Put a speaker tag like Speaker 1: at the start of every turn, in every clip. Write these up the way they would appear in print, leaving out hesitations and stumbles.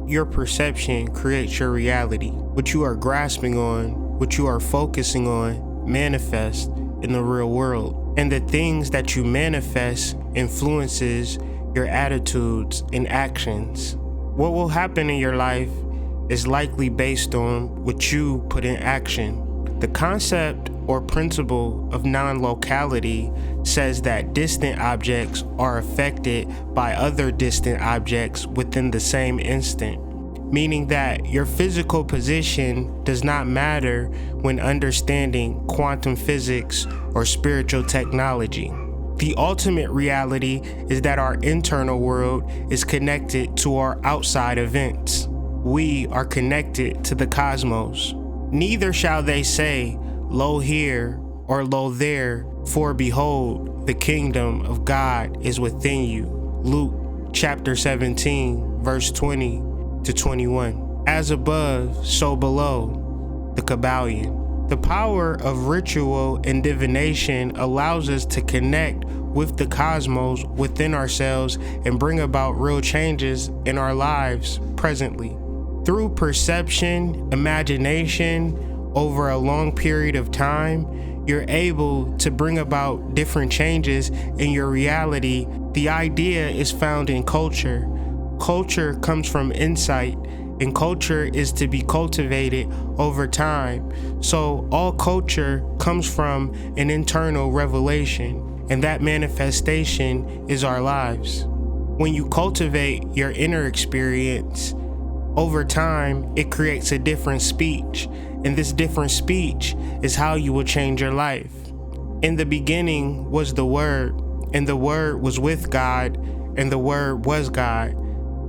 Speaker 1: Your perception creates your reality. What you are grasping on, what you are focusing on, manifests in the real world. And the things that you manifest influences your attitudes and actions. What will happen in your life is likely based on what you put in action. The concept or principle of non-locality says that distant objects are affected by other distant objects within the same instant, meaning that your physical position does not matter when understanding quantum physics or spiritual technology. The ultimate reality is that our internal world is connected to our outside events. We are connected to the cosmos. Neither shall they say, "Lo here," or "Lo there," for behold, the kingdom of God is within you. Luke chapter 17, verse 20 to 21. As above, so below. The Kabbalion. The power of ritual and divination allows us to connect with the cosmos within ourselves and bring about real changes in our lives presently. Through perception, imagination, over a long period of time, you're able to bring about different changes in your reality. The idea is found in culture. Culture comes from insight, and culture is to be cultivated over time. So all culture comes from an internal revelation, and that manifestation is our lives. When you cultivate your inner experience, over time, it creates a different speech, and this different speech is how you will change your life. In the beginning was the Word, and the Word was with God, and the Word was God.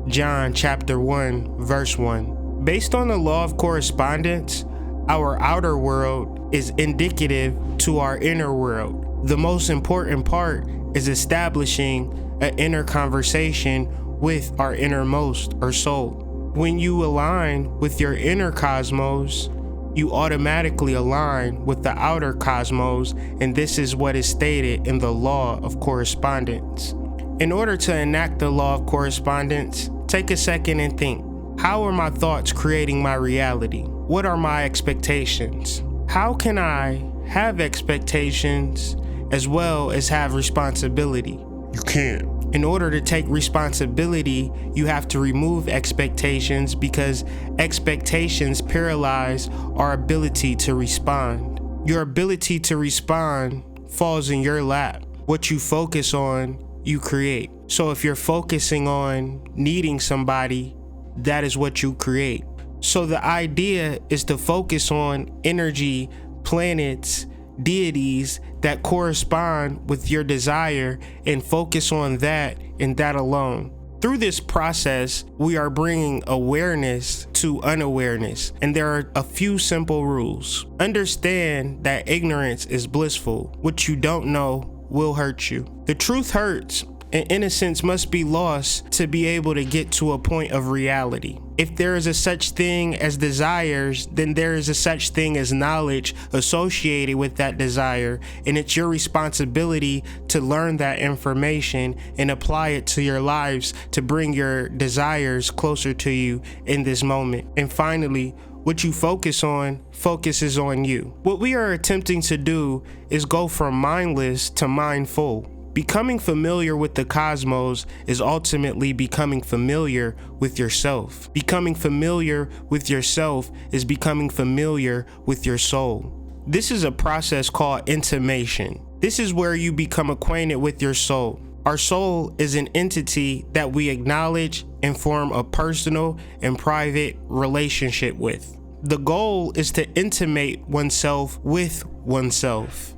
Speaker 1: John chapter 1, verse 1. Based on the law of correspondence, our outer world is indicative to our inner world. The most important part is establishing an inner conversation with our innermost or soul. When you align with your inner cosmos, you automatically align with the outer cosmos, and this is what is stated in the law of correspondence. In order to enact the law of correspondence, take a second and think. How are my thoughts creating my reality? What are my expectations? How can I have expectations as well as have responsibility? You can't. In order to take responsibility, you have to remove expectations, because expectations paralyze our ability to respond. Your ability to respond falls in your lap. What you focus on, you create. So if you're focusing on needing somebody, that is what you create. So the idea is to focus on energy, planets, deities that correspond with your desire, and focus on that and that alone. Through this process, we are bringing awareness to unawareness, and there are a few simple rules. Understand that ignorance is blissful. What you don't know will hurt you. The truth hurts, and innocence must be lost to be able to get to a point of reality. If there is a such thing as desires, then there is a such thing as knowledge associated with that desire, and it's your responsibility to learn that information and apply it to your lives to bring your desires closer to you in this moment. And finally, what you focus on focuses on you. What we are attempting to do is go from mindless to mindful. Becoming familiar with the cosmos is ultimately becoming familiar with yourself. Becoming familiar with yourself is becoming familiar with your soul. This is a process called intimation. This is where you become acquainted with your soul. Our soul is an entity that we acknowledge and form a personal and private relationship with. The goal is to intimate oneself with oneself.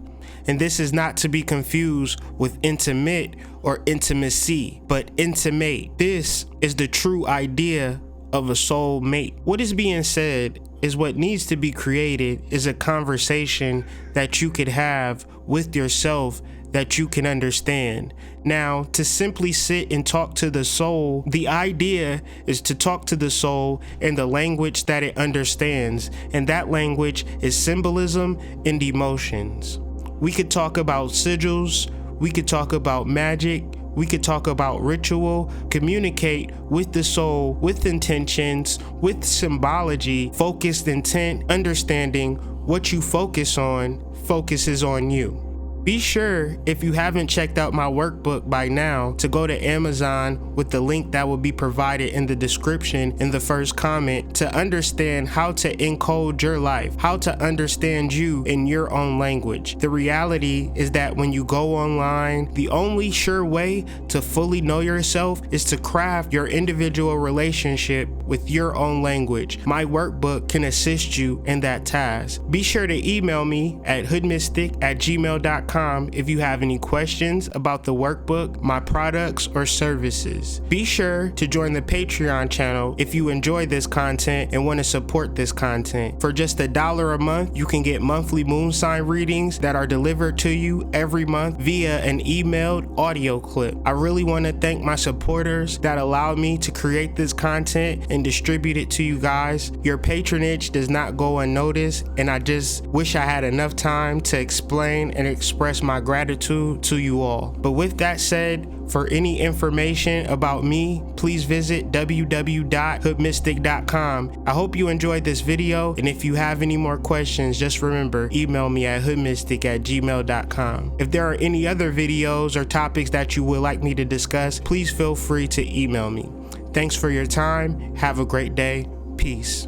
Speaker 1: And this is not to be confused with intimate or intimacy, but intimate. This is the true idea of a soul mate. What is being said is what needs to be created is a conversation that you could have with yourself that you can understand. Now, to simply sit and talk to the soul, the idea is to talk to the soul in the language that it understands, and that language is symbolism and emotions. We could talk about sigils, we could talk about magic, We could talk about ritual, communicate with the soul, with intentions, with symbology, focused intent, understanding what you focus on focuses on you. Be sure, if you haven't checked out my workbook by now, to go to Amazon with the link that will be provided in the description in the first comment to understand how to encode your life, how to understand you in your own language. The reality is that when you go online, the only sure way to fully know yourself is to craft your individual relationship with your own language. My workbook can assist you in that task. Be sure to email me at hoodmystic@gmail.com if you have any questions about the workbook, my products, or services. Be sure to join the Patreon channel if you enjoy this content and want to support this content. For just $1 a month, you can get monthly moon sign readings that are delivered to you every month via an emailed audio clip. I really want to thank my supporters that allowed me to create this content and distribute it to you guys. Your patronage does not go unnoticed, and I just wish I had enough time to explain and express my gratitude to you all. But with that said, for any information about me, please visit www.hoodmystic.com. I hope you enjoyed this video, and if you have any more questions, just remember, email me at hoodmystic@gmail.com. If there are any other videos or topics that you would like me to discuss, please feel free to email me. Thanks for your time. Have a great day. Peace.